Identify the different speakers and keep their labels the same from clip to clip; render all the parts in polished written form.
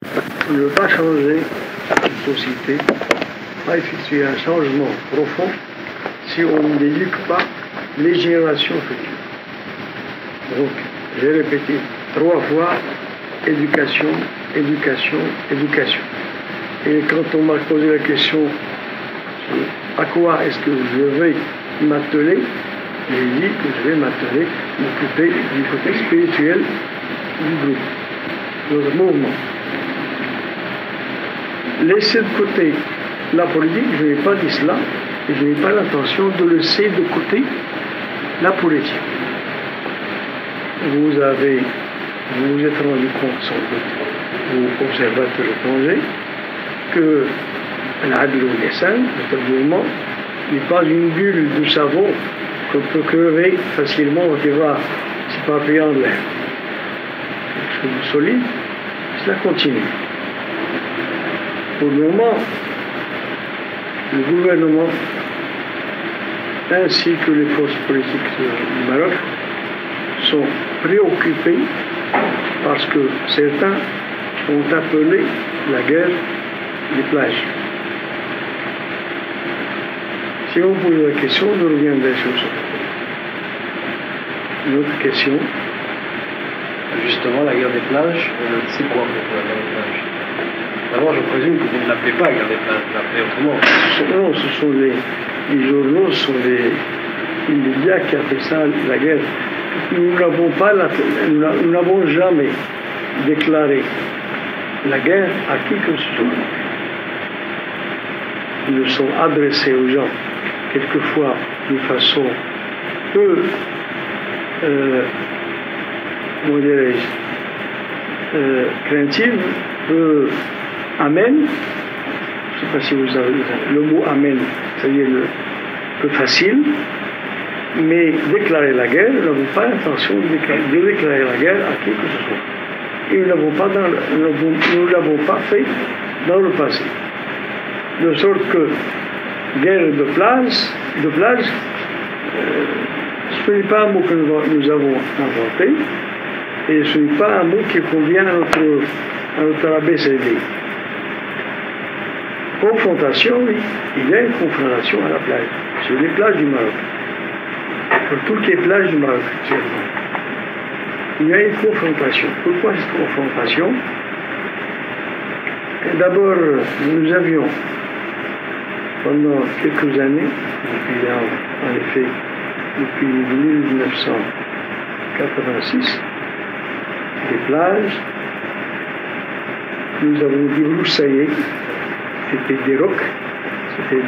Speaker 1: On ne veut pas changer une société, pas effectuer un changement profond si on n'éduque pas les générations futures. Donc, j'ai répété 3 fois éducation, éducation, éducation. Et quand on m'a posé la question à quoi est-ce que je vais m'atteler, j'ai dit que je vais m'atteler, m'occuper du côté spirituel du groupe, de notre mouvement. Laisser de côté la politique, je n'ai pas dit cela, et je n'ai pas l'intention de laisser de côté la politique. Vous vous êtes rendu compte, sans doute, vous observateurs étrangers, que l'Adl al-Ihsan, notre mouvement, n'est pas une bulle de savon qu'on peut crever facilement et qui va s'éparpiller en l'air. Quelque chose de solide, cela continue. Pour le moment, le gouvernement ainsi que les forces politiques du Maroc sont préoccupés parce que certains ont appelé la guerre des plages. Si on pose la question, je reviendrai sur ça. Une autre question.
Speaker 2: Justement, la guerre des plages, c'est quoi pour la guerre des plages? D'abord, je présume que vous ne l'appelez pas guerre des plages, vous l'appelez autrement.
Speaker 1: Non, ce sont les journaux, ce sont les médias qui appellent ça la guerre. Nous n'avons jamais déclaré la guerre à qui que ce soit. Nous nous sommes adressés aux gens, quelquefois de façon peu, craintive, peu amène. Je ne sais pas si vous avez le mot amène, c'est-à-dire peu facile, mais déclarer la guerre, nous n'avons pas l'intention de déclarer la guerre à qui que ce soit. Et nous ne l'avons pas fait dans le passé. De sorte que guerre de plage, ce n'est pas un mot que nous avons inventé, et ce n'est pas un mot qui convient à notre ABCD. Confrontation, oui, il y a une confrontation à la plage, sur les plages du Maroc, sur toutes les plages du Maroc actuellement. Il y a une confrontation. Pourquoi cette confrontation? D'abord, nous avions, pendant quelques années, en effet, depuis 1986, des plages, nous avons débroussaillé, c'était des rocs, c'était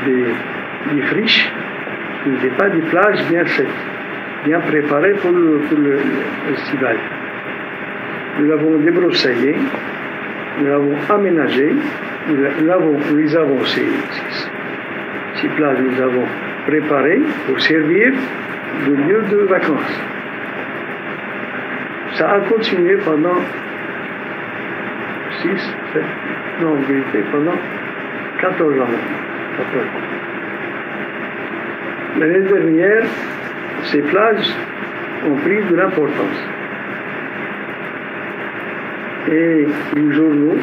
Speaker 1: des friches, ce n'étaient pas des plages bien faites, bien préparées pour le festival. Nous l'avons débroussaillé, nous l'avons aménagé, nous avons ces plages, nous avons préparées pour servir de lieu de vacances. Ça a continué pendant pendant 14 ans. L'année dernière, ces plages ont pris de l'importance. Et les journaux,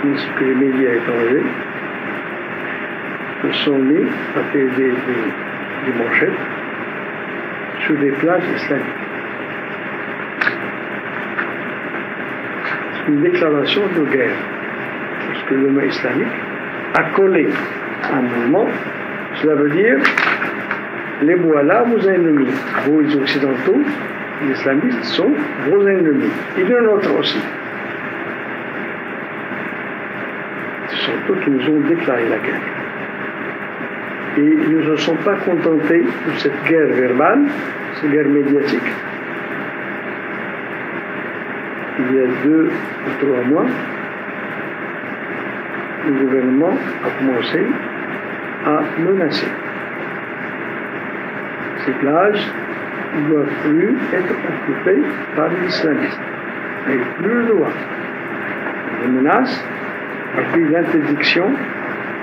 Speaker 1: ainsi que les médias étrangers, se sont mis à faire des manchettes sur des plages islamiques. C'est une déclaration de guerre. Parce que le mouvement islamique a collé un mouvement, cela veut dire les voilà vos ennemis. Vous les occidentaux, les islamistes sont vos ennemis. Et les nôtres aussi. Ce sont eux qui nous ont déclaré la guerre. Et ils ne se sont pas contentés de cette guerre verbale, cette guerre médiatique. Il y a 2 ou 3 mois, le gouvernement a commencé à menacer. Ces plages ne doivent plus être occupées par les islamistes. Ils n'ont plus le droit. Les menaces a pris l'interdiction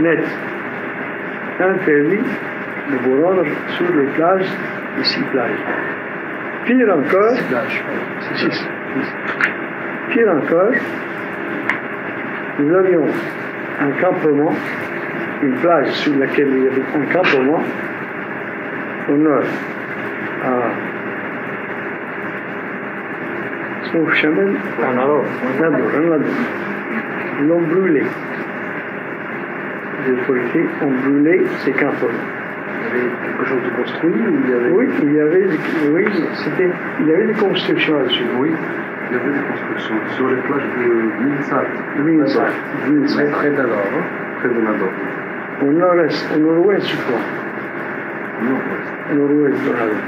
Speaker 1: nette. Interdit de vous rendre sur les plages, les 6 plages. Pire encore, pire encore, nous avions un campement, une plage sur laquelle il y avait un campement, au nord, à son chemin, ils l'ont brûlé. Les autorités ont brûlé ces campements.
Speaker 2: Il y avait quelque chose de construit ou il y avait...
Speaker 1: Oui, il y avait des constructions là-dessus.
Speaker 3: Oui, il y avait des constructions sur les plages de Vinsat.
Speaker 2: Près d'Alor, hein?
Speaker 3: Près de Nador.
Speaker 1: Au nord-est, au nord-ouest, je crois.
Speaker 3: Nord-ouest.
Speaker 1: Au nord-ouest de Nador.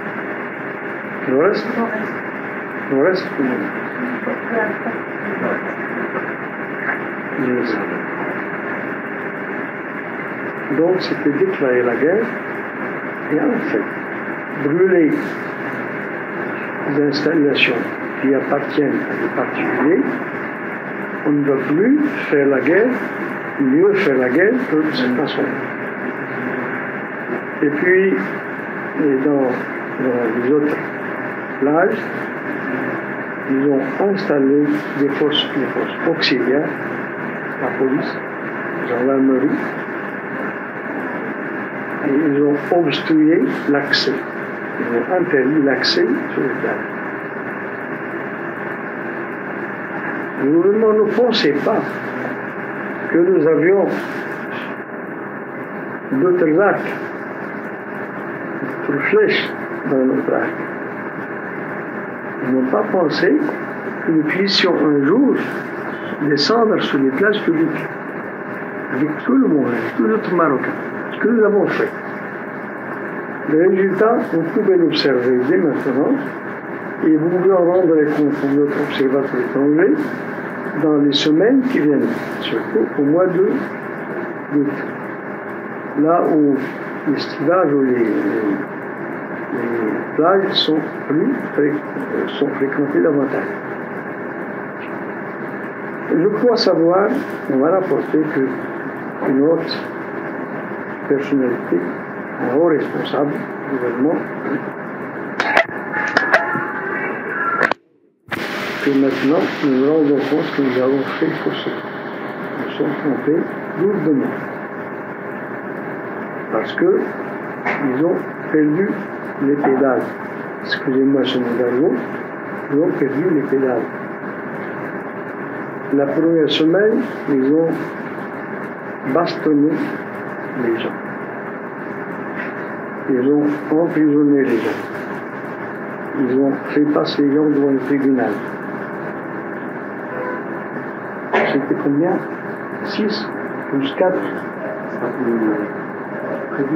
Speaker 1: Nord-est? Nord-est? Donc c'était déclarer la guerre et en fait brûler les installations qui appartiennent à des particuliers. On ne va plus faire la guerre, mieux faire la guerre que de cette façon. Et puis dans les autres plages, ils ont installé des forces auxiliaires, la police, la gendarmerie, et ils ont obstrué l'accès. Ils ont interdit l'accès sur les plages. Le gouvernement ne pensait pas que nous avions d'autres arcs, d'autres flèches dans notre arc. Ils n'ont pas pensé que nous puissions un jour descendre sur les plages publiques avec tout le monde, avec tous les autres Marocains. Ce que nous avons fait. Le résultat, vous pouvez l'observer dès maintenant, et vous pouvez en rendre compte pour notre observateur étranger dans les semaines qui viennent, surtout au mois d'août. Là où l'estivage ou les plages sont fréquentées davantage. Je crois savoir, on m'a rapporté qu'une autre personnalité, un haut responsable du gouvernement, que maintenant nous nous rendons compte que nous avons fait fausser. Nous sommes trompés lourdement. Parce qu'ils ont perdu les pédales. Excusez-moi ce mot d'argot, ils ont perdu les pédales. La première semaine, ils ont bastonné les gens. Ils ont emprisonné les gens. Ils ont fait passer les gens devant le tribunal. C'était combien? 6 plus 4?
Speaker 3: Près de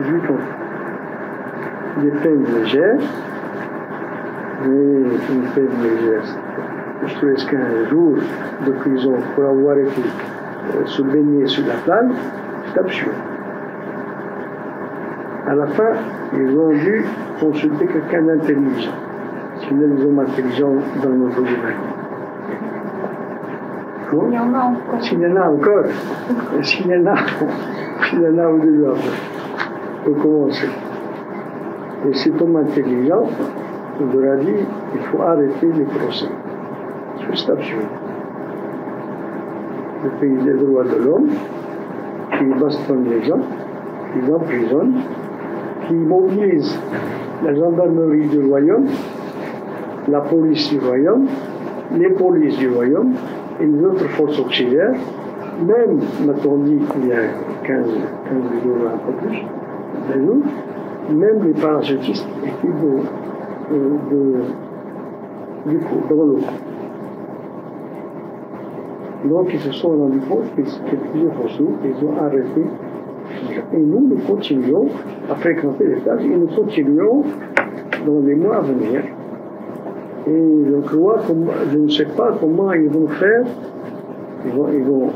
Speaker 1: 18 ans. Des peines légères, mais une peine légère. Je te laisse 15 jours de prison pour avoir été se baigner sur la plage, c'est absurde. À la fin, ils ont dû consulter quelqu'un d'intelligent. S'il y a des hommes intelligents dans notre gouvernement. Il y en a encore. S'il y en a encore. S'il y en a au début, pour commencer. Et cet homme intelligent leur a dit il faut arrêter les procès. C'est absurde. Le pays des droits de l'homme, qui bastonne les gens, qui les emprisonne, qui mobilise la gendarmerie du royaume, la police du royaume, les polices du royaume et les autres forces auxiliaires, même, m'a-t-on dit il y a 15 jours, un peu plus, même les parachutistes étaient dans l'eau. Donc ils se sont rendus compte que c'était plusieurs forces, ils ont arrêté. Et nous continuons à fréquenter les plages et nous continuons dans les mois à venir. Et je crois, je ne sais pas comment ils vont faire, ils vont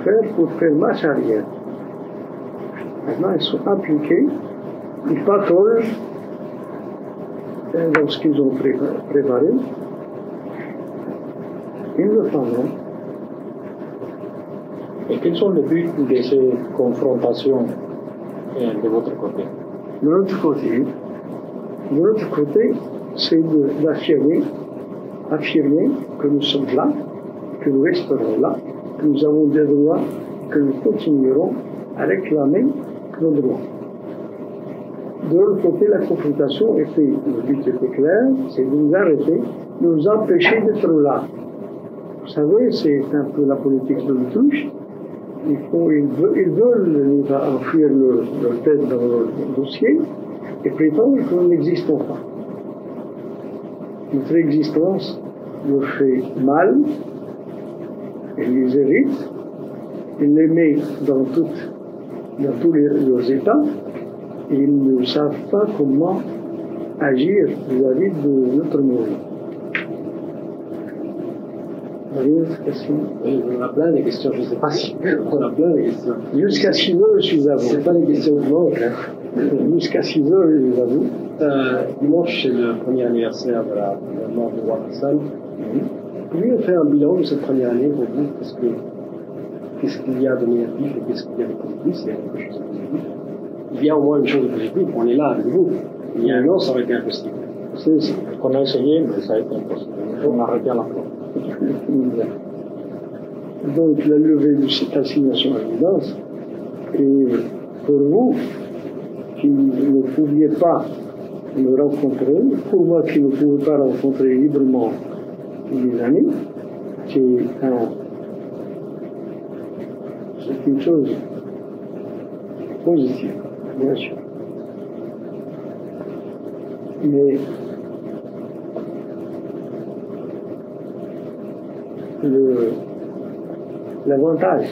Speaker 1: faire pour faire marche arrière. Maintenant, ils sont impliqués, ils patrouillent dans ce qu'ils ont préparé. Ils le font.
Speaker 4: Et quels sont les buts de ces confrontations de votre côté?
Speaker 1: De notre côté, c'est d'affirmer affirmer que nous sommes là, que nous resterons là, que nous avons des droits, que nous continuerons à réclamer nos droits. De l'autre côté, la confrontation le but était clair, c'est de nous arrêter, de nous empêcher d'être là. Vous savez, c'est un peu la politique de l'autruche. Ils veulent enfuir leur tête dans leur dossier et prétendent que nous n'existons pas. Notre existence leur fait mal, ils les héritent, ils les mettent dans tous leurs états et ils ne savent pas comment agir vis-à-vis de notre monde.
Speaker 2: Oui, on a plein de questions, je ne sais pas si on a plein de questions.
Speaker 1: Jusqu'à 6 heures, je suis à vous.
Speaker 2: Ce pas les questions qui manquent.
Speaker 1: Jusqu'à 6 heures, je suis à vous.
Speaker 2: Dimanche, c'est le premier anniversaire de la mort de roi Hassan. Pouvez-vous faire un bilan de cette première année pour vous? Qu'est-ce qu'il y a de négatif et qu'est-ce qu'il y a de positif? S'il y a quelque chose de positif. Il y a au moins une chose de positive, on est là avec vous. Il y a un an, ça aurait été impossible.
Speaker 1: C'est ça.
Speaker 4: On a essayé, mais ça a été impossible. On a arrêté à la fin.
Speaker 1: Donc la levée de cette assignation à l'évidence, et pour vous qui ne pouviez pas me rencontrer, pour moi qui ne pouvais pas rencontrer librement les amis, c'est une chose positive, bien sûr. Mais l'avantage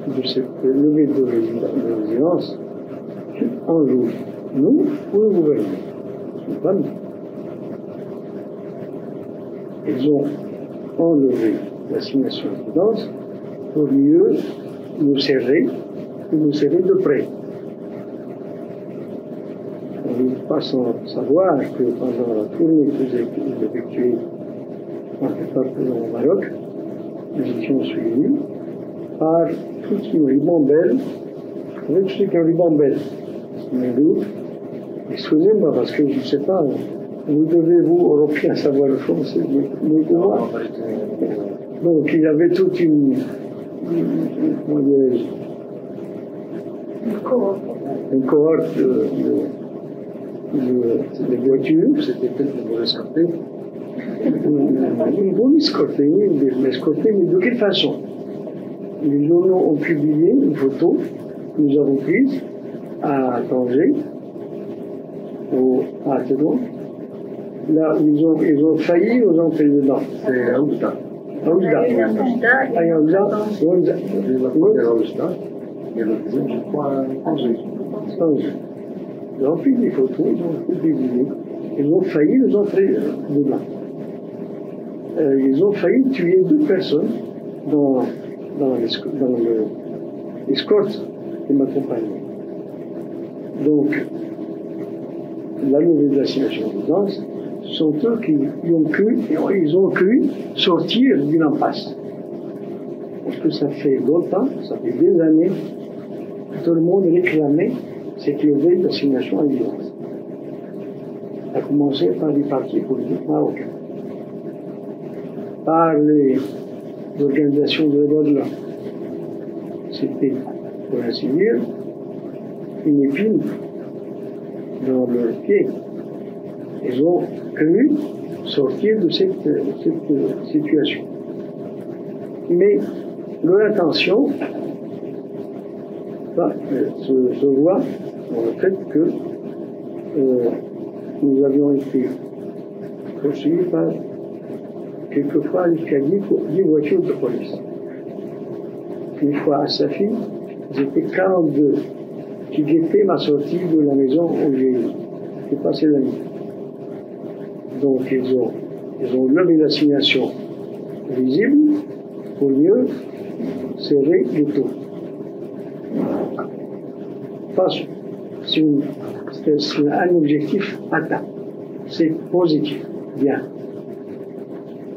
Speaker 1: de cette levée de résilience en joue nous ou le gouvernement. C'est pas nous. Ils ont enlevé l'assignation de résilience pour mieux nous serrer de près. On ne peut pas sans savoir que pendant la tournée que j'ai effectuée un peu partout au Maroc, nous étions suivis par toute une ribambelle. Vous savez, tout ce qu'un ribambelle, mais d'où? Excusez-moi, parce que je ne sais pas, vous devez, vous, Européens, savoir le français, mais moi. Donc, il y avait toute une comment dirais-je, une cohorte de voitures.
Speaker 2: C'était peut-être pour escorter.
Speaker 1: Ils vont m'escorter, mais de quelle façon? Les journaux ont publié une photo que nous avons prise à Tanger, à Tédon, là où ils ont failli nous entrer dedans.
Speaker 2: C'est un Oujda. Et le deuxième, je crois, Tanger.
Speaker 1: Ils ont pris des photos, ils ont fait des vidéos, ils ont failli nous entrer dedans. Ils ont failli tuer 2 personnes dans l'escorte qui m'accompagnait. Donc, la levée de l'assignation de résidence, ce sont eux qui ils ont cru sortir d'une impasse. Parce que ça fait longtemps, ça fait des années, que tout le monde réclamait cette levée d'assignation à résidence. Ça a commencé par les partis politiques marocains, par les organisations de droits de l'homme. C'était, pour ainsi dire, une épine dans leur pied. Ils ont cru sortir de cette situation. Mais leur intention se voit dans le fait que nous avions été poursuivis par quelquefois jusqu'à 10 voitures de police. Une fois à Safi, j'étais 42 qui guettaient ma sortie de la maison où j'ai passé la nuit. Donc ils ont levé l'assignation visible pour mieux serrer les taux. C'est un objectif atteint. C'est positif, bien.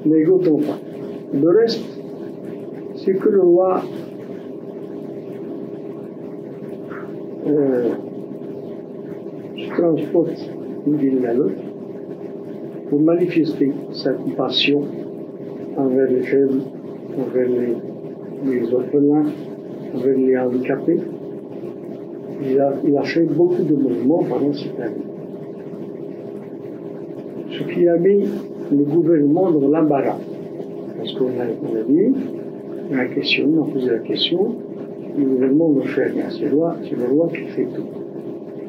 Speaker 1: N'égotons pas. Le reste, c'est que le roi se transporte d'une ville à l'autre, pour manifester sa compassion envers les faibles, envers les orphelins, envers les handicapés. Il a fait beaucoup de mouvements pendant cette année. Ce qui a mis le gouvernement dans l'embarras. Parce qu'on a dit, on a posé la question, le gouvernement ne fait rien, c'est le roi qui fait tout.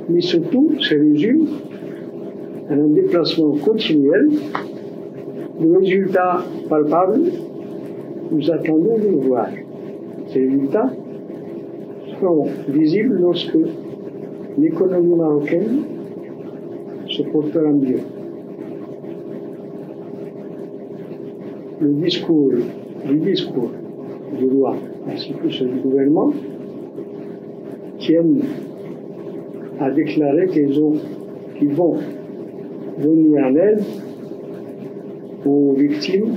Speaker 1: Mais surtout, ça résume à un déplacement continuel. Le résultat palpable, nous attendons de le voir. Ces résultats seront visibles lorsque l'économie marocaine se portera mieux. Le discours du roi ainsi que celui du gouvernement tiennent à déclarer qu'ils vont venir en aide aux victimes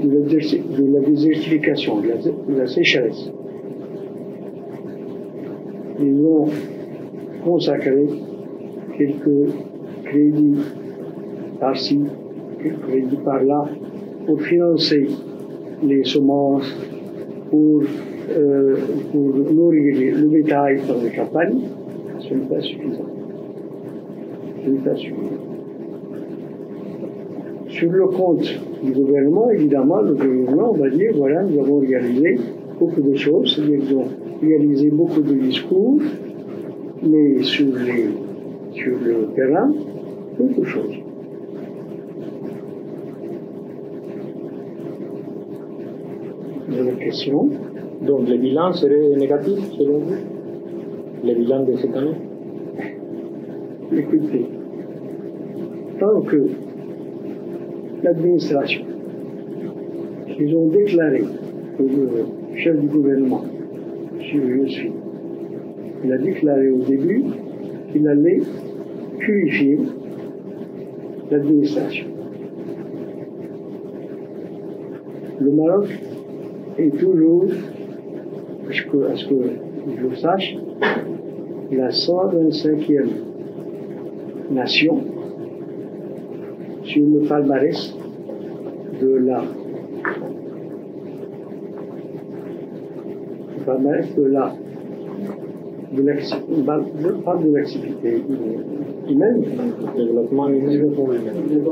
Speaker 1: de la désertification, de la sécheresse. Ils vont consacrer quelques crédits par-ci, quelques crédits par-là, pour financer les semences, pour nourrir le bétail dans les campagnes. Ce n'est pas suffisant. Ce n'est pas suffisant. Sur le compte du gouvernement, évidemment, le gouvernement va dire, voilà, nous avons réalisé beaucoup de choses, c'est-à-dire qu'ils ont réalisé beaucoup de discours, mais sur le terrain, beaucoup de choses. Vous avez une question?
Speaker 4: Donc le bilan serait négatif selon vous? Le bilan de cette année?
Speaker 1: Écoutez, tant que l'administration, ils ont déclaré, le chef du gouvernement, je suis, il a déclaré au début qu'il allait purifier l'administration. Le Maroc est toujours, à ce que je sache, la 125e nation sur le palmarès de l'activité humaine,
Speaker 4: Développement humain.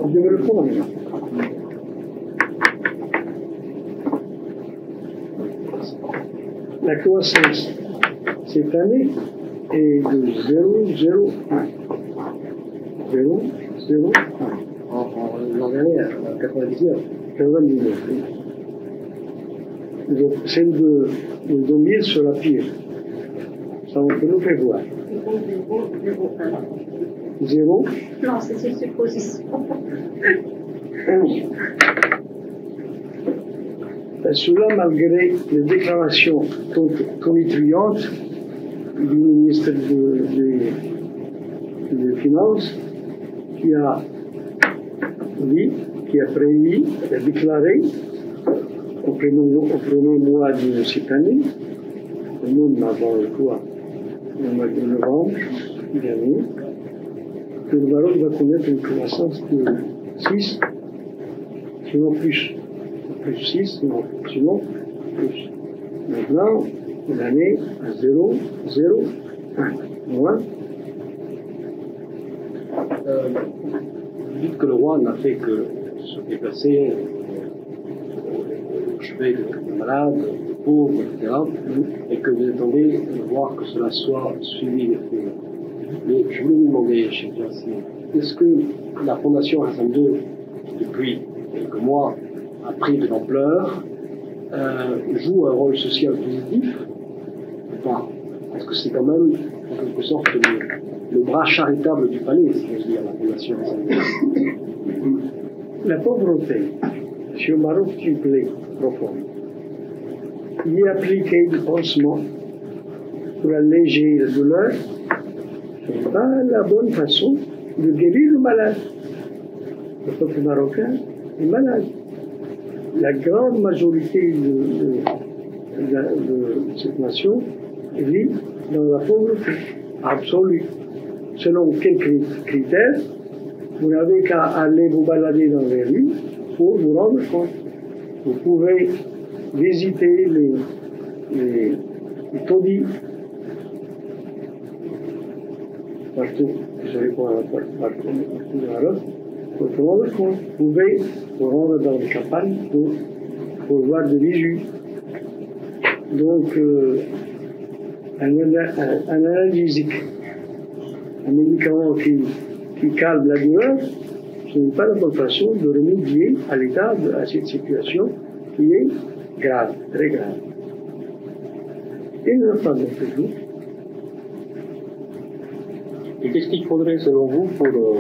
Speaker 1: développement humain. La croissance cette année est de 0,01. 0,01.
Speaker 2: L'an dernier, en 99.
Speaker 1: 99. Donc, celle de 2000 sera pire. Ça, on peut nous faire voir. 0.
Speaker 5: Non, c'est une supposition.
Speaker 1: Cela, malgré les déclarations tonitruantes du ministre des Finances, qui a dit, qui a prévu, qui a déclaré au premier mois de cette année, nous avons quoi, le mois de novembre dernier, que le Maroc va connaître une croissance de 6, sinon plus. Plus 6, sinon plus. Maintenant, l'année à 0, 0, 1, moins.
Speaker 2: Vous dites que le roi n'a fait que se déplacer au chevet de malades, de pauvres, etc. Et que vous attendez de voir que cela soit suivi d'effet. Mais je voulais vous demander, Cheikh Yassine, est-ce que la Fondation Hassan II, depuis quelques mois, a pris de l'ampleur, joue un rôle social positif ou pas? Parce que c'est quand même, en quelque sorte, le bras charitable du palais, si je veux dire, la Fondation Hassan II.
Speaker 1: La pauvreté, sur le Maroc, c'est une plaie profonde. Y appliquer des pansements pour alléger la douleur, ce n'est pas la bonne façon de guérir le malade. Le peuple marocain est malade. La grande majorité de cette nation vit dans la pauvreté absolue. Selon quels critères? Vous n'avez qu'à aller vous balader dans les rues pour vous rendre compte. Vous pouvez visiter les taudis partout, je sais pas, partout dans l'Europe, pour vous rendre compte. Vous pouvez vous rendre dans les campagnes pour voir des bijoux. Donc, un analgésique, un médicament qui calme la douleur, ce n'est pas la bonne façon de remédier à l'état, à cette situation qui est grave, très grave. Et nous attendons toujours.
Speaker 4: Et qu'est-ce qu'il faudrait, selon vous, pour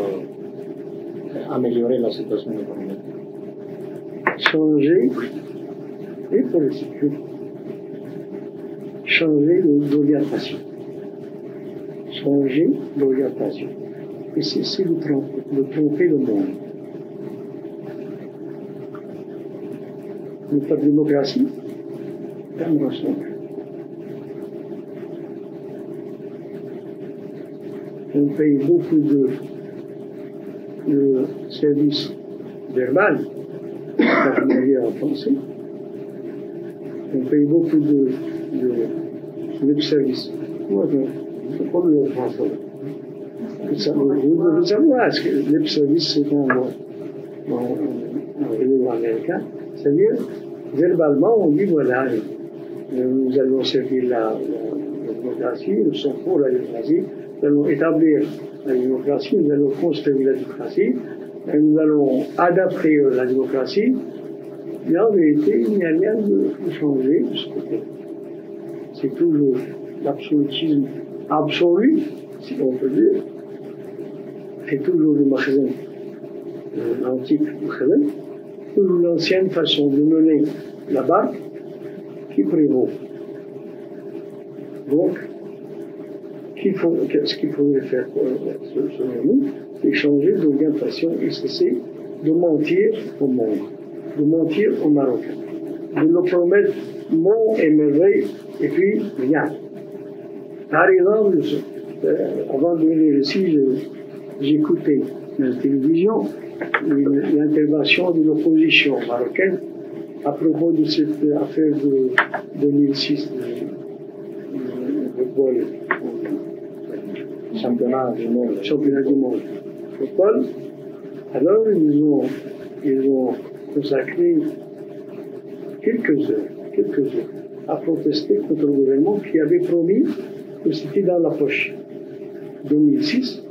Speaker 4: améliorer la situation économique?
Speaker 1: Changer les politiques, changer d'orientation. Changer d'orientation. Et cesser de tromper le monde. Notre démocratie, c'est un mensonge. On paye beaucoup de services verbaux, par en français. On paye beaucoup de lip service. Moi, c'est pas le français. Vous devez savoir ce que lip service, c'est en américain. C'est-à-dire, verbalement, on dit voilà, nous allons servir la démocratie, nous sommes pour la démocratie, nous allons établir la démocratie, nous allons construire la démocratie, et nous allons adapter la démocratie. Mais en vérité, il n'y a rien de changé de ce côté. C'est toujours l'absolutisme absolu, si on peut dire. C'est toujours le Makhzen, l'antique Makhzen, toujours l'ancienne façon de mener la barque qui prévaut. Donc, ce qu'il faudrait faire selon nous, c'est changer d'orientation et cesser de mentir au monde, de mentir aux Marocains, de leur promettre monts et merveilles et puis rien. Par exemple, avant de venir ici, j'écoutais la télévision l'intervention de l'opposition marocaine à propos de cette affaire de 2006 de football. Championnat du monde. Football. Alors, ils ont consacré quelques heures à protester contre le gouvernement qui avait promis que c'était dans la poche. 2006,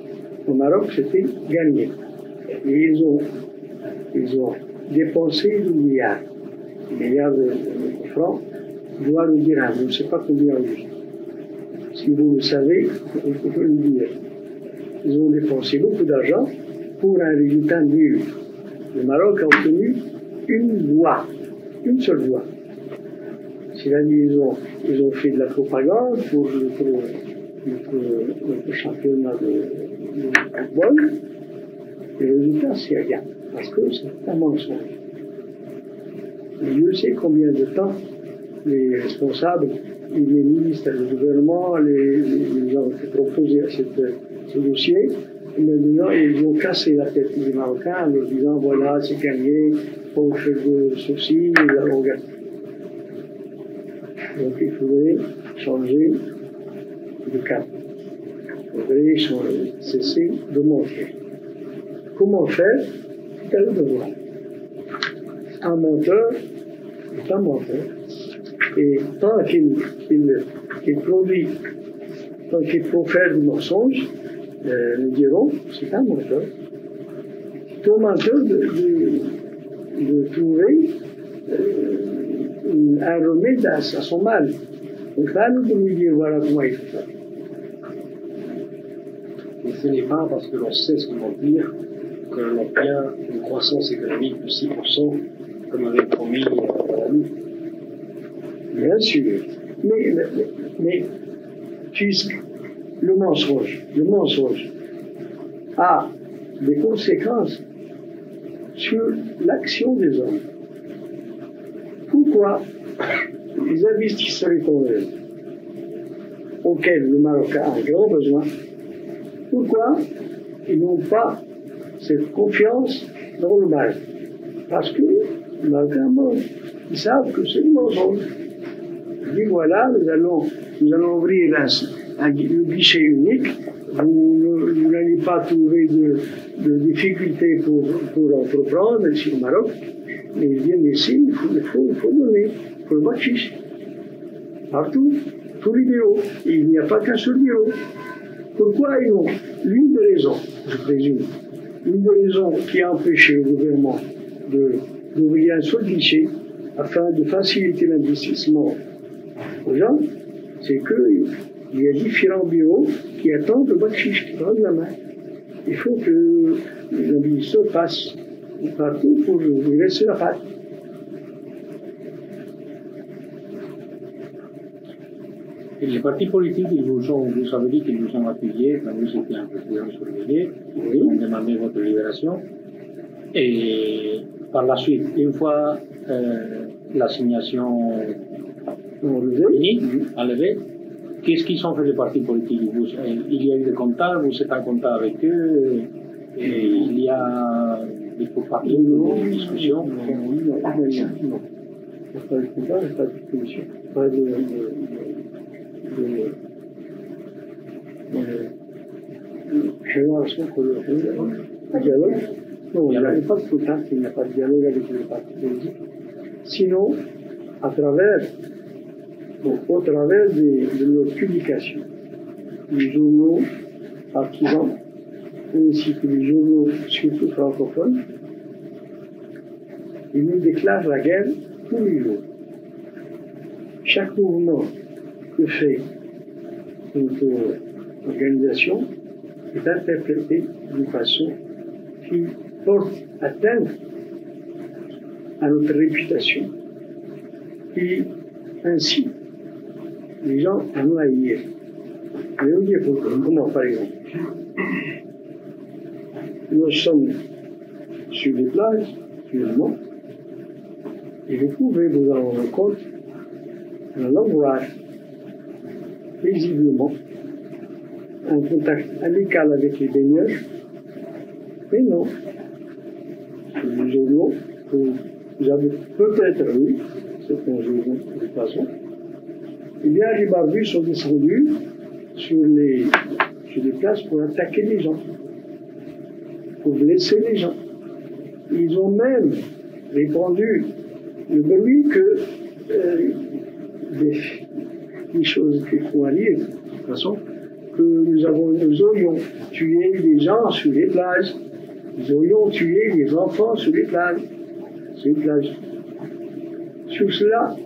Speaker 1: au Maroc, c'était gagné. Et ils ont dépensé des milliards de francs, voire de dirhams, je ne sais pas combien juste. Si vous le savez, vous pouvez le dire. Ils ont dépensé beaucoup d'argent pour un résultat nul. Le Maroc a obtenu une seule voix. C'est-à-dire ils ont fait de la propagande pour le championnat de football. Et le résultat, c'est rien. Parce que c'est un mensonge. Et Dieu sait combien de temps les responsables, les ministres, le gouvernement, les gens qui proposaient ce dossier, maintenant ils ont cassé la tête des Marocains en leur disant voilà, c'est gagné, on fait de soucis, nous allons gagner. Donc il faudrait changer de cap. Il faudrait cesser de mentir. Comment faire? C'est à eux de voir. Un menteur est un menteur. Et tant qu'il produit, tant qu'il profère du mensonge, nous dirons c'est un menteur. C'est au menteur de trouver un remède à son mal. Donc là, nous devons lui dire voilà comment il faut faire.
Speaker 2: Mais ce n'est pas parce que l'on cesse de mentir que l'on obtient une croissance économique de 6%, comme avait promis l'ami.
Speaker 1: Bien sûr. Mais puisque le mensonge a des conséquences sur l'action des hommes. Pourquoi les investisseurs étrangers auxquels le Maroc a un grand besoin, pourquoi ils n'ont pas cette confiance normale. Parce que, malheureusement, ils savent que c'est du mensonge. Ils disent voilà, nous allons ouvrir un guichet unique, vous n'allez pas trouver de difficultés pour entreprendre ici au Maroc, mais ils viennent ici, il faut donner, il faut le bakchich. Partout, tous les bureaux, et il n'y a pas qu'un seul bureau. Pourquoi ils ont l'une des raisons, je présume, l'une des raisons qui a empêché le gouvernement d'ouvrir un seul guichet afin de faciliter l'investissement aux gens, c'est qu'il y a différents bureaux qui attendent le bakchich, qui prennent la main. Il faut que l'investisseur passe partout pour lui laisser la patte.
Speaker 4: Et les partis politiques, vous avez dit qu'ils vous ont appuyé quand vous étiez un président surveillé, ils ont demandé votre libération. Et par la suite, une fois l'assignation finie, enlevée, qu'est-ce qu'ils ont fait les partis politiques? Il y a eu des contacts, vous êtes en contact avec eux, et il y a des pourparlers, des discussions?
Speaker 1: Non. Il n'y a pas de contact, il n'y a pas de discussion, pas de génération de dialogue. Non, il n'y a pas de contact, il n'y a pas de dialogue avec les partis politiques. Sinon, au travers de nos publications, les journaux partisans, ainsi que les journaux surtout francophones, ils nous déclarent la guerre tous les jours. Chaque mouvement que fait notre organisation est interprété d'une façon qui porte atteinte à notre réputation, qui incite les gens à nous haïr. Je vais vous dire pourquoi. Comment, par exemple? Nous sommes sur les plages, finalement, et vous pouvez vous en rendre compte en allant voir paisiblement un contact amical avec les baigneurs. Mais non, les journaux que vous avez peut-être vu, c'est un journal de poisson, eh bien les barbus sont descendus sur les places pour attaquer les gens, pour blesser les gens. Ils ont même répandu le bruit que des choses qui font rire, de toute façon, que nous aurions tué des gens sur les plages, nous aurions tué des enfants sur les plages. Sur cela,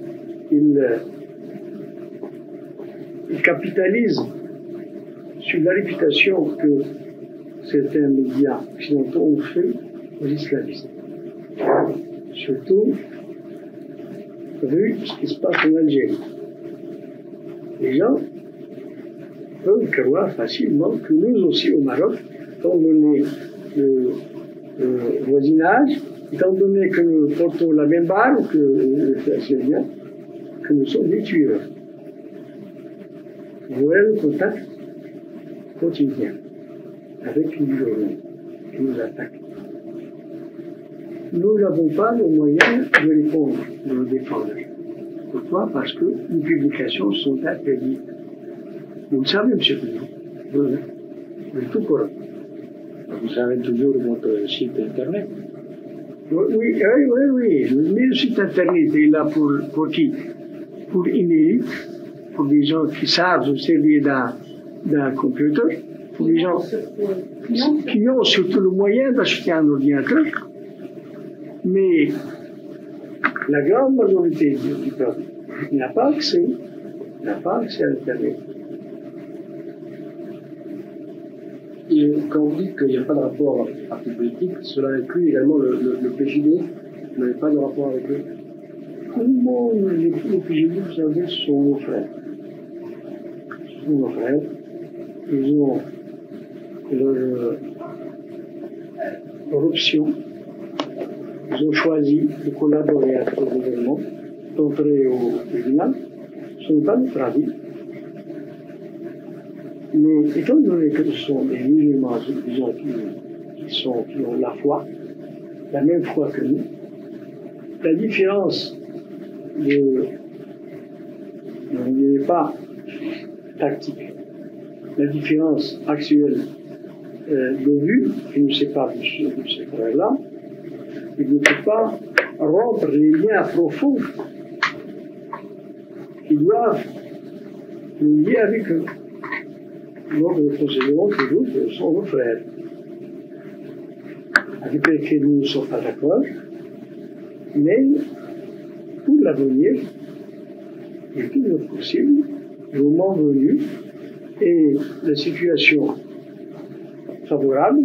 Speaker 1: ils capitalisent sur la réputation que certains médias occidentaux ont fait aux islamistes. Surtout, vu ce qui se passe en Algérie. Les gens peuvent croire facilement que nous aussi au Maroc, étant donné le voisinage, étant donné que nous portons la même barre que les Algériens, que nous sommes des tueurs. Voilà le contact quotidien avec les journaux qui nous attaquent. Nous n'avons pas les moyens de répondre, de nous défendre. Pourquoi? Parce que les publications sont interdites. Vous le savez, M. Président. Oui, tout correct.
Speaker 4: Vous avez toujours votre site internet?
Speaker 1: Oui. Mais le site internet est là pour qui? Pour une élite, pour des gens qui savent se servir d'un computer, pour des gens qui ont surtout le moyen d'acheter un ordinateur. Mais la grande majorité du peuple n'a pas accès à Internet.
Speaker 2: Et quand vous dites qu'il n'y a pas de rapport avec les partis politiques, cela inclut également le PJD. Vous n'avez pas de rapport avec eux?
Speaker 1: Comment les PJD, vous savez, sont nos frères. Ils ont leur option. Ils ont choisi de collaborer avec le gouvernement, d'entrer au tribunal. Ce n'est pas notre avis. Mais étant donné que ce sont des musulmans, des gens qui ont la foi, la même foi que nous. La différence n'est pas tactique. La différence actuelle de vue qui nous sépare de ce frère-là, il ne peut pas rompre les liens profonds qui doivent nous lier avec eux. Donc nous considérons toujours que ce sont nos frères, avec lesquels nous ne sommes pas d'accord, mais pour l'avenir, il est toujours possible, le moment venu, et la situation favorable,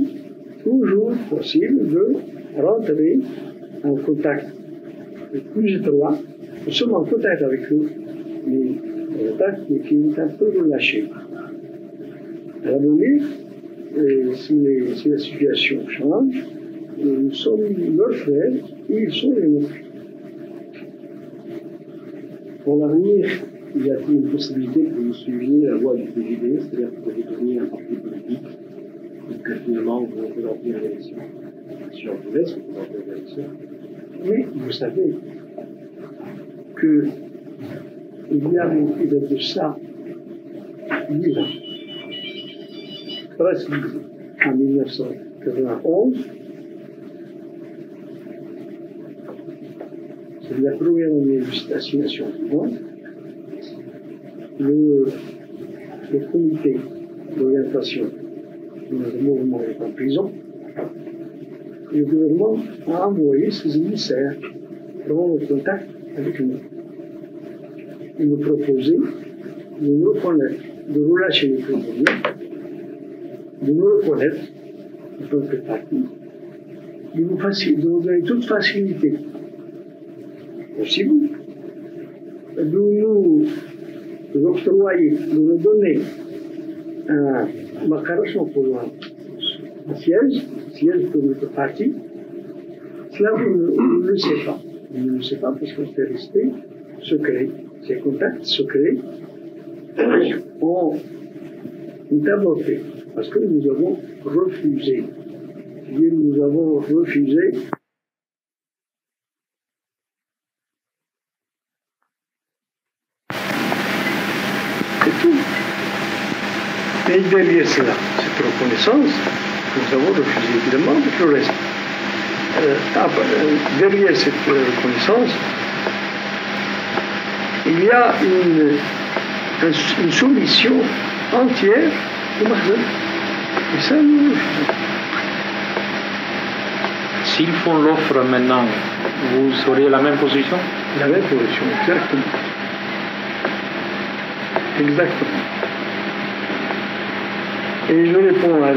Speaker 1: toujours possible de rentrer en contact plus étroit. Nous sommes en contact avec eux, mais un contact qui est un peu relâché. À l'avenir, si la situation change, nous sommes leurs frères et ils sont les nôtres. Pour l'avenir, il y a une possibilité que vous suiviez la voie du PJD, c'est-à-dire que vous pouvez devenir un parti politique et que finalement vous pouvez remplir l'élection. Si on vous laisse, vous pouvez remplir l'élection. Mais vous savez qu'il y a de ça 10 ans, presque 10 ans, en 1991, c'est la première année de l'assignation du monde, le comité d'orientation du mouvement est en prison. Le gouvernement a envoyé ses émissaires pour avoir contact avec nous. Il nous proposait de nous reconnaître, de relâcher les prisonniers, de nous reconnaître en tant que parti, de nous donner toute facilité possible, de nous octroyer, de nous donner un macaron pour un siège pour notre parti. Cela, on ne le sait pas. On ne le sait pas parce qu'on est resté secret. Ces contacts secrets ont développé parce que nous avons refusé. Nous avons refusé. C'est tout. Et derrière cela, cette reconnaissance, nous avons refusé évidemment avec le reste. Derrière cette reconnaissance, il y a une soumission entière au Mahdi. Et ça, nous refusons.
Speaker 4: S'ils font l'offre maintenant, vous auriez la même position?
Speaker 1: La même position, exactement. Exactement. Et je réponds à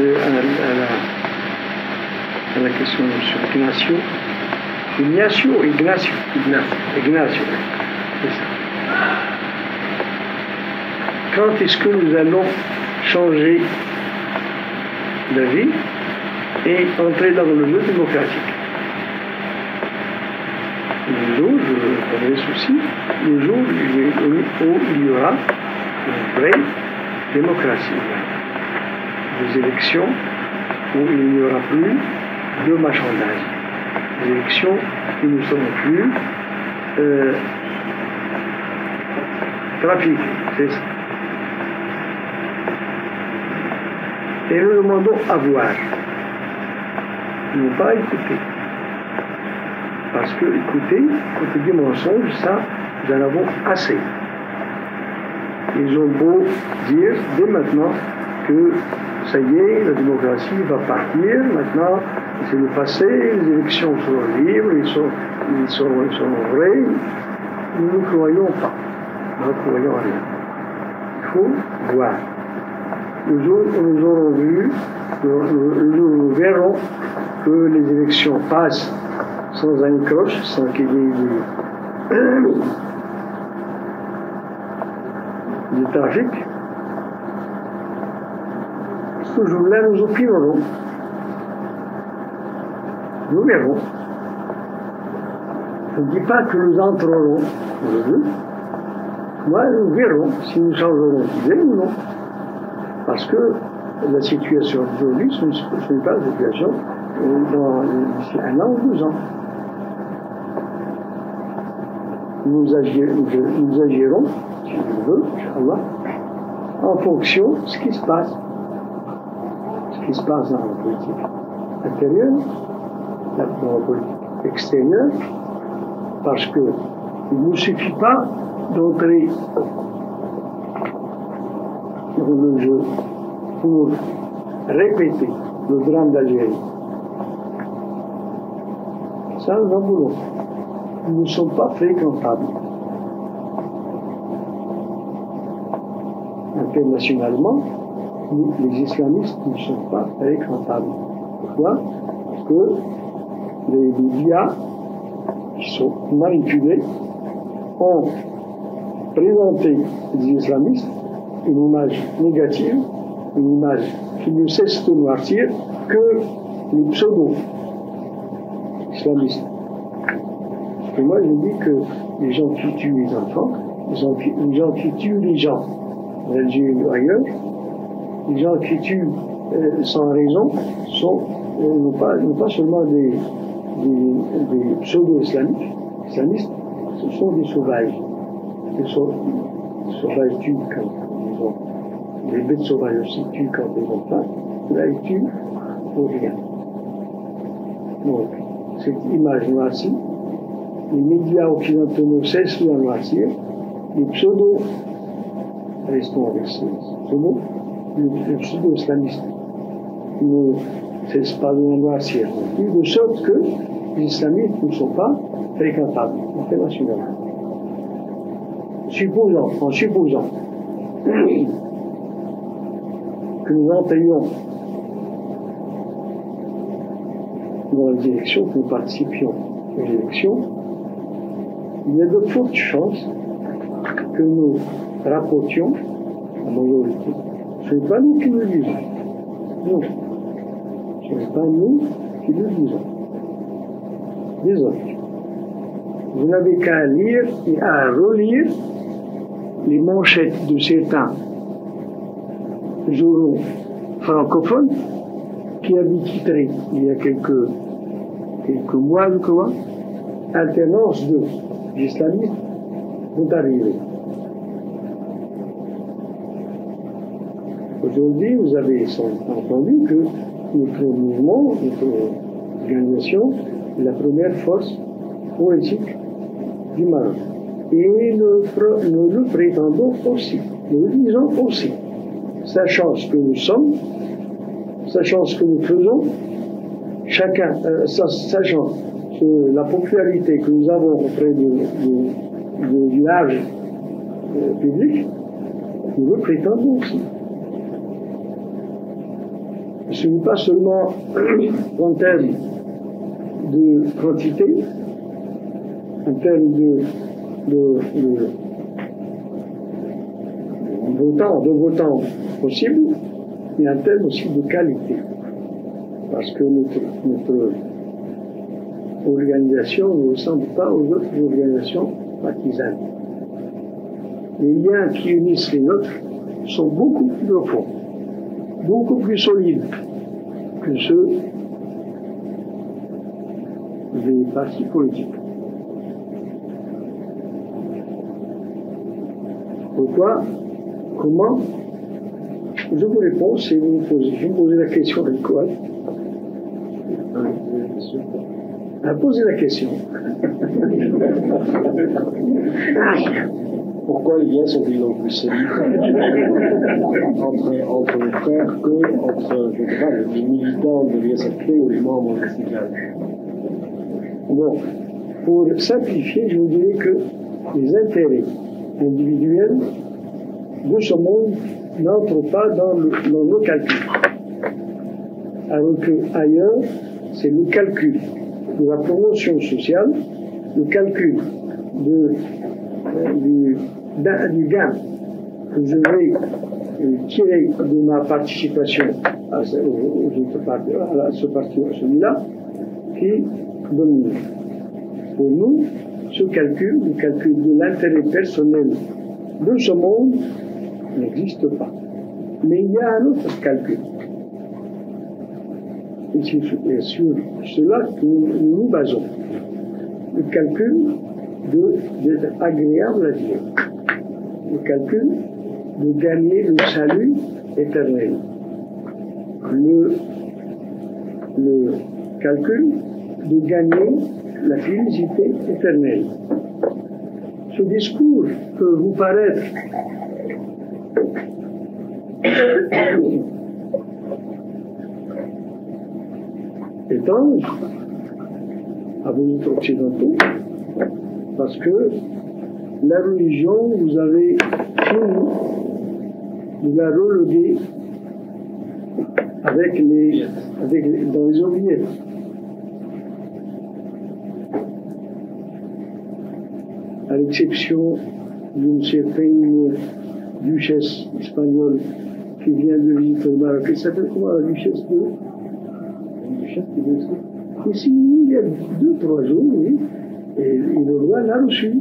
Speaker 1: la question sur Ignacio. C'est ça. Quand est-ce que nous allons changer d'avis et entrer dans le jeu démocratique? Le jour, je connais ceci, le jour où il y aura une vraie démocratie, des élections où il n'y aura plus de marchandage, des élections où nous ne serons plus trafiqués, c'est ça. Et nous demandons à voir, non pas écouter. Parce que écouter des mensonges, ça, nous en avons assez. Ils ont beau dire dès maintenant que ça y est, la démocratie va partir, maintenant c'est le passé, les élections sont libres, ils sont vrais. Nous ne croyons pas. Nous ne croyons rien. Il faut voir. Le jour où nous aurons vu, nous verrons que les élections passent sans un croche, sans qu'il y ait du trafic. Ce jour-là, nous opérerons. Nous verrons. Je ne dis pas que nous entrerons dans le jeu. Moi, nous verrons si nous changerons d'idée ou non. Parce que la situation d'aujourd'hui, ce n'est pas la situation d'ici 1 an ou 2 ans. Nous agirons, si je veux, Inch'Allah, en fonction de ce qui se passe. Ce qui se passe dans la politique intérieure, dans la politique extérieure, parce qu'il ne suffit pas d'entrer dans le jeu pour répéter le drame d'Algérie. Ça, nous en voulons. Nous ne sommes pas fréquentables. Internationalement, nous, les islamistes, ne sont pas fréquentables. Pourquoi? Parce que les médias qui sont manipulés ont présenté les islamistes une image négative, une image qui ne cesse de noircir que les pseudo-islamistes. Et moi, je dis que les gens qui tuent les enfants, les gens qui tuent les gens en Algérie ou ailleurs, les gens qui tuent sans raison sont non pas seulement des pseudo-islamistes, ce sont des sauvages. Les sauvages tuent quand ils ont. Les bêtes sauvages aussi tuent quand ils ont faim. Là, ils tuent pour rien. Donc, cette image noircie, les médias occidentaux ne cessent de la noircir, les pseudo, restons avec ce mot, les pseudo-islamistes ne cessent pas de la noircir, de sorte que les islamistes ne sont pas fréquentables internationalement. En supposant que nous entrions dans les élections, que nous participions aux élections, il y a de fortes chances que nous rapportions la majorité. Ce n'est pas nous qui le disons. Non. Ce n'est pas nous qui le disons. Les autres. Vous n'avez qu'à lire et à relire les manchettes de certains journaux francophones qui avaient titré il y a quelques mois, je crois, alternance de l'islamisme vont arriver. Aujourd'hui, vous avez entendu que notre mouvement, notre organisation est la première force politique du Maroc. Et nous le prétendons aussi, nous le disons aussi, sachant ce que nous sommes, sachant ce que nous faisons, sachant la popularité que nous avons auprès du large public, nous le prétendons aussi. Ce n'est pas seulement en termes de quantité, en termes de votants possibles, mais en termes aussi de qualité. Parce que notre organisation ne ressemble pas aux autres organisations partisanes. Les liens qui unissent les nôtres sont beaucoup plus profonds, beaucoup plus solides que ceux des partis politiques. Pourquoi? Comment? Je vous réponds si vous me posez la question adéquate. Posez la question.
Speaker 2: Pourquoi les liens sont-ils donc plus solides entre les frères que entre, je sais pas, les militants de l'ISFP ou les membres de CICLAG?
Speaker 1: Bon, pour simplifier, je vous dirais que les intérêts individuels de ce monde n'entrent pas dans nos calculs. Alors qu'ailleurs, c'est le calcul de la promotion sociale, le calcul du gain que je vais tirer de ma participation à celui-là, qui domine. Pour nous, ce calcul, le calcul de l'intérêt personnel de ce monde, n'existe pas. Mais il y a un autre calcul. Et c'est sur cela que nous nous basons. Le calcul d'être agréable à Dieu. Le calcul de gagner le salut éternel. Le calcul de gagner la félicité éternelle. Ce discours peut vous paraître étrange à vous autres occidentaux, parce que la religion, vous avez fini de la reléguer dans les oubliettes. À l'exception d'une certaine duchesse espagnole qui vient de visiter le Maroc. Elle s'appelle comment, la duchesse de... Une duchesse qui vient ici. Ici, il y a 2-3 jours, oui, et le roi l'a reçu.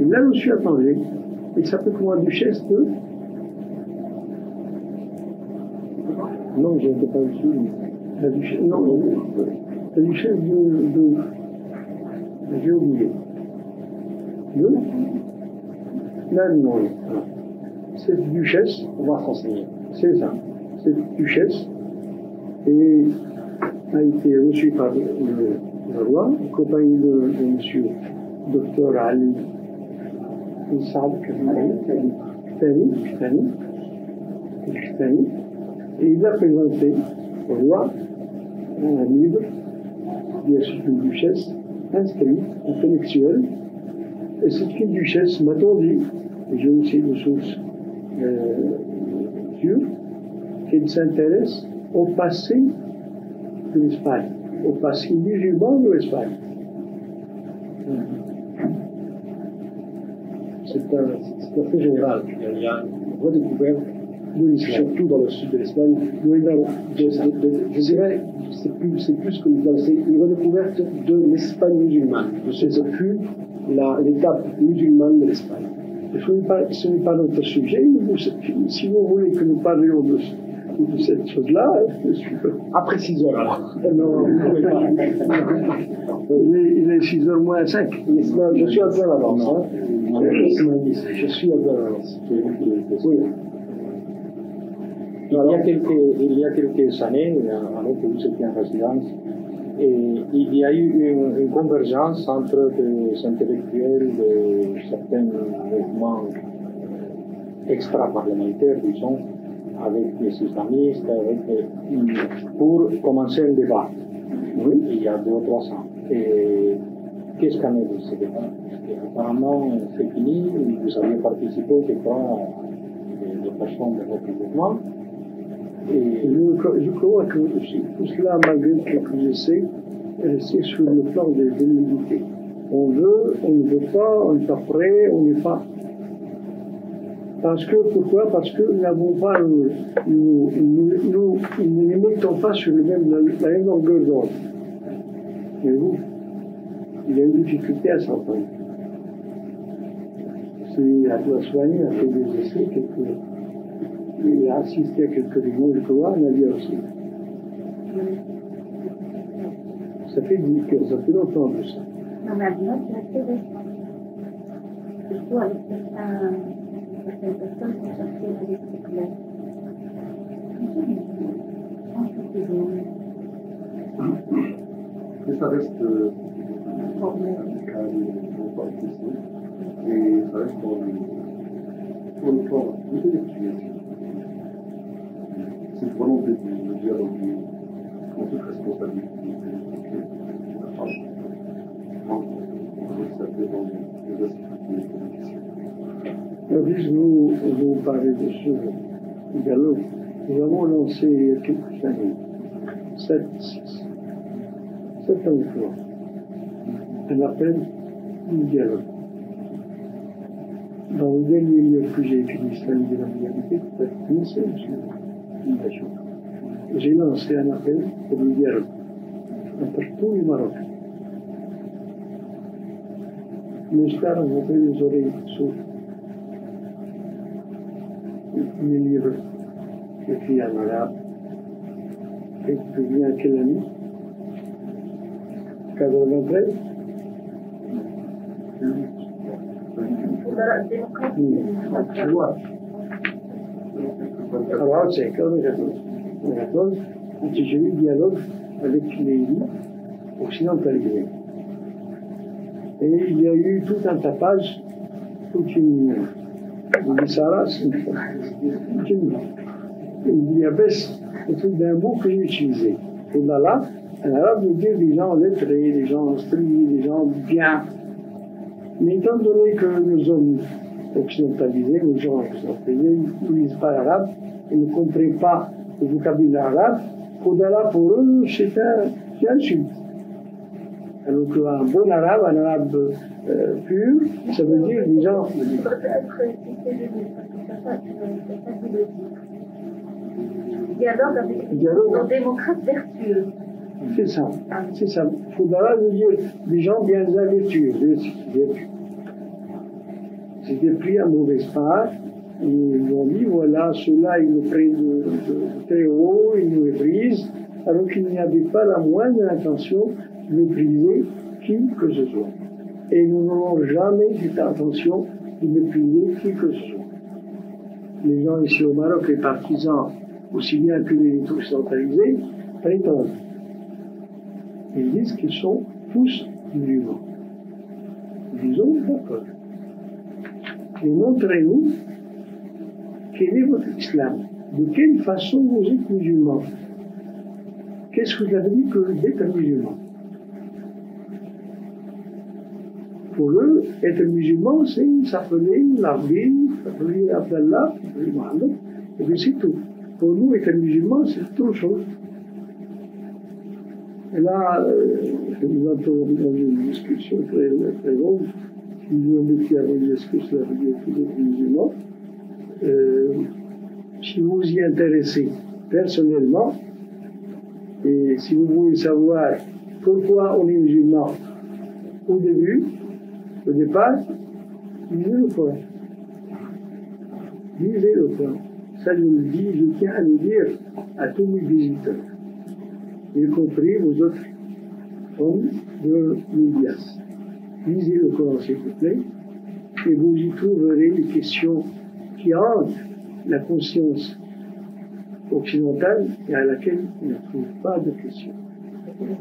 Speaker 1: Il l'a reçu à Tanger. Il s'appelle comment, la duchesse de... Non, je n'étais pas reçu. La duchesse... Non, la duchesse de... J'ai oublié. Non. Cette duchesse, on va renseigner. C'est ça. Cette duchesse a été reçue par le roi, en compagnie de M. Dr Ali Kistani, et il a présenté au roi un livre qui est une duchesse inscrite, intellectuelle, et c'est une duchesse, m'a-t-on dit, et j'ai aussi des sources sûres, qu'elle s'intéresse au passé de l'Espagne, au passé musulman de l'Espagne. C'est un fait général. Il y a une redécouverte de l'islam, surtout dans le sud de l'Espagne. Je dirais, c'est plus que c'est une redécouverte de l'Espagne musulmane. Ce fut l'étape musulmane de l'Espagne. Ce n'est pas notre sujet. Si vous voulez que nous parlions de cette chose-là, je suis... Après 6 heures, alors. Non, vous ne pouvez pas. Il est 6h moins 5. Je suis un peu à l'avance. Je suis un peu à l'avance. Oui.
Speaker 4: Il y a quelques années, alors que vous étiez en résidence, il y a eu une convergence entre des intellectuels de certains mouvements extra-parlementaires, disons, avec les islamistes, pour commencer un débat, il y a 2 ou 3 ans. Et qu'est-ce qu'en est de ce débat? Apparemment, c'est fini, vous avez participé, je crois, de façon de votre mouvement.
Speaker 1: Et je crois que tout cela, malgré quelques essais, est resté sur le plan de l'unité. On veut, on ne veut pas, on n'est pas prêt, on n'est pas. Pourquoi? Parce que nous n'avons pas, nous ne les mettons pas sur la même longueur d'onde. Mais vous, il y a une difficulté à s'entendre. C'est à toi soigner, a fait des essais, il a assisté à quelques réunions, je crois, on a dit aussi. Ça fait longtemps de ça.
Speaker 5: Non, maintenant, c'est assez récent. Surtout avec certaines personnes qui cherchaient la liste claire.
Speaker 3: Mais ça reste radical, et ça reste pour le plan intellectuel. C'est une volonté de dialogue en toute responsabilité.
Speaker 1: Vous parlez de ce dialogue. Nous avons lancé il y a quelques années, 7 fois, un appel du dialogue. Dans le dernier livre que j'ai écrit, l'Islam de la mondialité, peut-être connaissez, monsieur l'invitation. J'ai lancé un appel pour le dialogue entre tout le Maroc. Mais j'espère rencontrer les oreilles sourdes. mes livres écrits en arabe. Et tu viens quelle année 93 Tu vois. Alors, c'est 94, j'ai eu le dialogue avec les îles occidentalisées. Et il y a eu tout un tapage, toute une diabaisse autour d'un mot que j'ai utilisé. Fudala, en arabe veut dire des gens lettrés, des gens instruits, des gens bien. Mais étant donné que nous sommes occidentalisés, les gens occidentalisés n'utilisent pas l'arabe, ils ne comprennent pas le vocabulaire arabe, Fudala pour eux, c'est un insulte. Alors qu'un bon arabe, un arabe pur, ça veut dire des gens.
Speaker 5: Dialogue avec des démocrates vertueux.
Speaker 1: C'est ça, c'est ça. Fudala veut dire des gens bien vertueux. C'était pris à mauvaise part. Et ils ont dit voilà, ceux-là, ils nous prennent de très haut, ils nous méprisent, alors qu'il n'y avait pas la moindre intention de mépriser qui que ce soit. Et nous n'aurons jamais cette intention de mépriser qui que ce soit. Les gens ici au Maroc, les partisans, aussi bien que les occidentalisés, prétendent. Ils disent qu'ils sont tous musulmans. Disons, d'accord. Mais montrez-nous quel est votre islam. De quelle façon vous êtes musulman? Qu'est-ce que vous avez dit que d'être musulman? Pour eux, être musulman, c'est s'appeler Labdi, s'appeler Abdallah, s'appeler Mohammed, et puis c'est tout. Pour nous, être musulman, c'est autre chose. Et là, nous entrons dans une discussion très longue. Si vous me mettez à vous dire ce que cela veut dire que vous êtes musulman, si vous vous y intéressez personnellement, et si vous voulez savoir pourquoi on est musulman au départ, lisez le Coran. Lisez le Coran. Ça, je le dis, je tiens à le dire à tous mes visiteurs, y compris aux autres hommes de médias. Lisez le Coran, s'il vous plaît, et vous y trouverez les questions qui hantent la conscience occidentale et à laquelle on ne trouve pas de questions,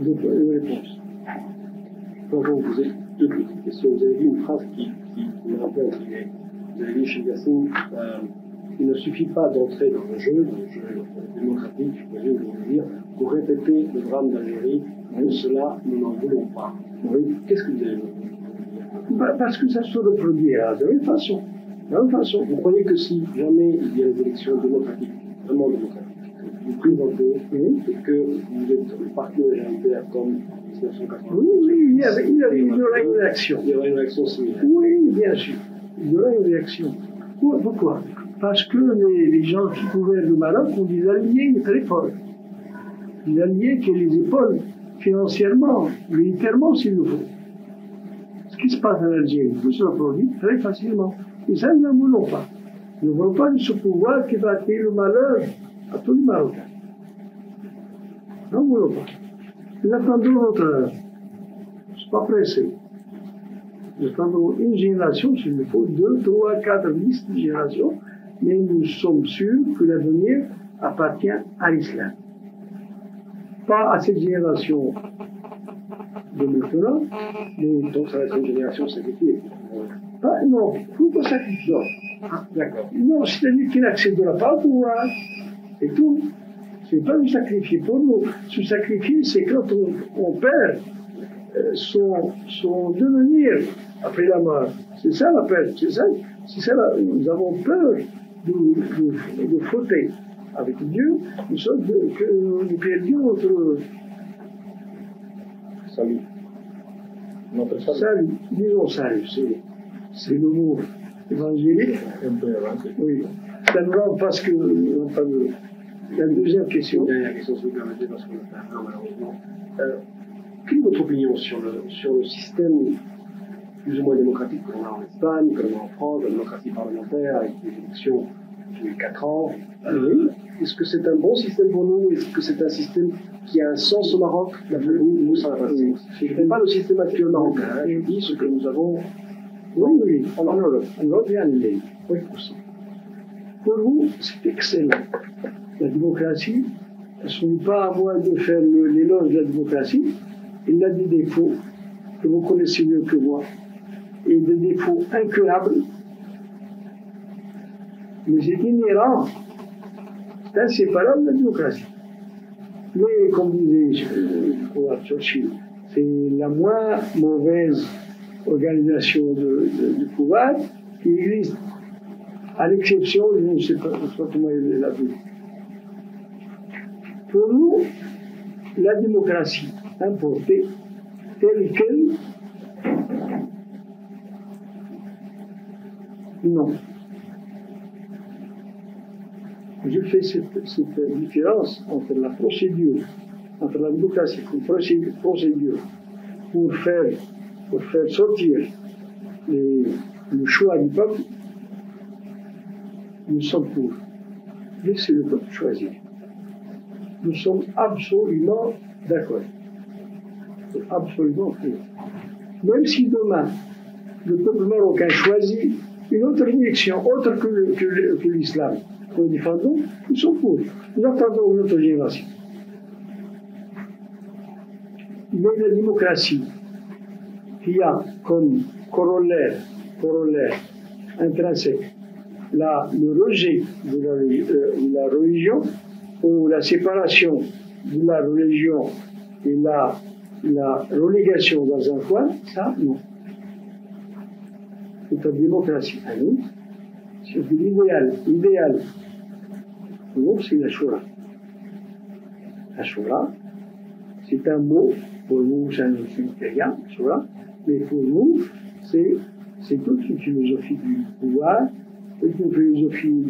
Speaker 1: de réponses.
Speaker 2: Quand vous avez deux petites questions, vous avez dit une phrase qui m'a un peu intrigué. Vous avez dit chez Yassine, il ne suffit pas d'entrer dans le jeu démocratique, je présume, vous voulez dire, pour répéter le drame d'Algérie, de cela, nous n'en voulons pas. Oui. Qu'est-ce que vous avez dit?
Speaker 1: Parce que ça se reproduira de la même façon.
Speaker 2: Vous croyez que si jamais il y a des élections démocratiques, vraiment démocratiques, que vous présentez et que vous êtes le parti majoritaire comme 1980,
Speaker 1: oui, il y aura une réaction.
Speaker 2: Il y aura une réaction similaire.
Speaker 1: Oui, bien sûr. Il y aura une réaction. Pourquoi? Parce que les gens qui gouvernent le Maroc ont des alliés très forts. Des alliés qui les épaulent financièrement, militairement s'il le faut. Ce qui se passe en Algérie peut se reproduire très facilement. Et ça, nous ne voulons pas. Nous ne voulons pas de ce pouvoir qui va créer le malheur à tous les Marocains. Nous ne voulons pas. Nous attendons notre heure. Je ne suis pas pressé. Nous attendons une génération, s'il nous faut, 2, 3, 4, 10 générations, mais nous sommes sûrs que l'avenir appartient à l'islam. Pas à cette génération de maintenant, mais
Speaker 2: donc ça reste une génération sacrifiée.
Speaker 1: Non, il ne faut pas sacrifier.
Speaker 2: Ah, d'accord.
Speaker 1: Non, c'est-à-dire qu'il n'accédera pas au pouvoir. C'est tout. Ce n'est pas nous sacrifier. Pour nous, se sacrifier, c'est quand on perd son devenir après la mort. C'est ça la perte. C'est ça nous avons peur de fauter avec Dieu, nous sommes que nous perdions notre
Speaker 2: salut.
Speaker 1: Notre salut. Disons salut, c'est le mot évangélique. Oui. Ça nous rend parce que la deuxième question.
Speaker 2: Une dernière question, si vous permettez, parce qu'on a fait un peu malheureusement. Quelle est votre opinion sur le système plus ou moins démocratique que l'on a en Espagne, que l'on a en France, la démocratie parlementaire, avec des élections tous les 4 ans. Oui. Est-ce que c'est un bon système pour nous? Est-ce que c'est un système qui a un sens au Maroc? Nous, ça va passer. Je ne fais pas le système actuel marocain. Je dis ce que nous avons.
Speaker 1: Oui, en Europe. En Europe, il y a un lait. Oui, pour vous, c'est excellent. La démocratie, ce n'est pas à moi de faire l'éloge de la démocratie. Il a des défauts que vous connaissez mieux que moi, et des défauts incurables. Mais c'est inhérent, c'est inséparable de la démocratie. Mais comme disait Churchill, c'est la moins mauvaise organisation du pouvoir qui existe. À l'exception, je ne sais pas comment il l'a vu. Pour nous, la démocratie importée, telle qu'elle, non. Je fais cette différence entre la procédure, entre la démocratie, une procédure pour faire sortir le choix du peuple. Nous sommes pour. Laissez le peuple choisir. Nous sommes absolument d'accord. Absolument pour. Même si demain, le peuple marocain choisit une autre direction, autre que l'islam, que nous défendons, nous sommes pour. Nous attendons une autre génération. Mais la démocratie, qui a comme corollaire intrinsèque le rejet de la religion, ou la séparation de la religion et la relégation dans un coin, ça, non. C'est une démocratie à nous, c'est l'idéal. L'idéal, pour nous, c'est la Shoura. La Shoura, c'est un mot, pour nous, ça ne signifie rien, Shoura, mais pour nous, c'est toute une philosophie du pouvoir, toute une philosophie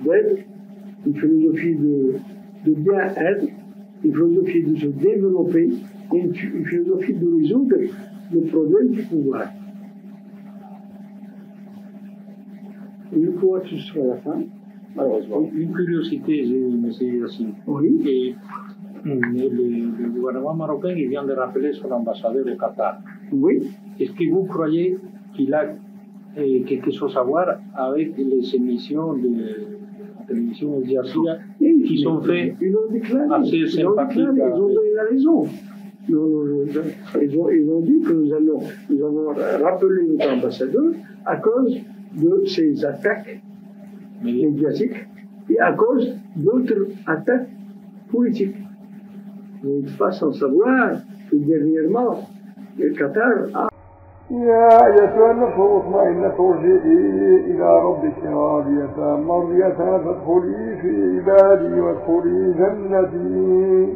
Speaker 1: d'être, une philosophie de bien-être, une philosophie de se développer, et une philosophie de résoudre le problème du pouvoir. Et je crois que ce sera la fin, malheureusement.
Speaker 4: Une curiosité, M. Yassine.
Speaker 1: Oui.
Speaker 4: Et le gouvernement marocain il vient de rappeler son ambassadeur au Qatar.
Speaker 1: Oui.
Speaker 4: Est-ce que vous croyez qu'il a quelque chose à voir avec les émissions de la télévision Al Jazeera qui sont faites assez sympathiques?
Speaker 1: Ils ont donné la raison. Ils ont dit que nous avons rappelé notre ambassadeur à cause de ces attaques médiatiques et à cause d'autres attaques politiques. Vous n'êtes pas sans savoir que dernièrement, le Qatar a
Speaker 6: يا أيتها النفس المطمئنة ارجعي إلى ربك راضية مرضية فادخلي في عبادي وادخلي جنتي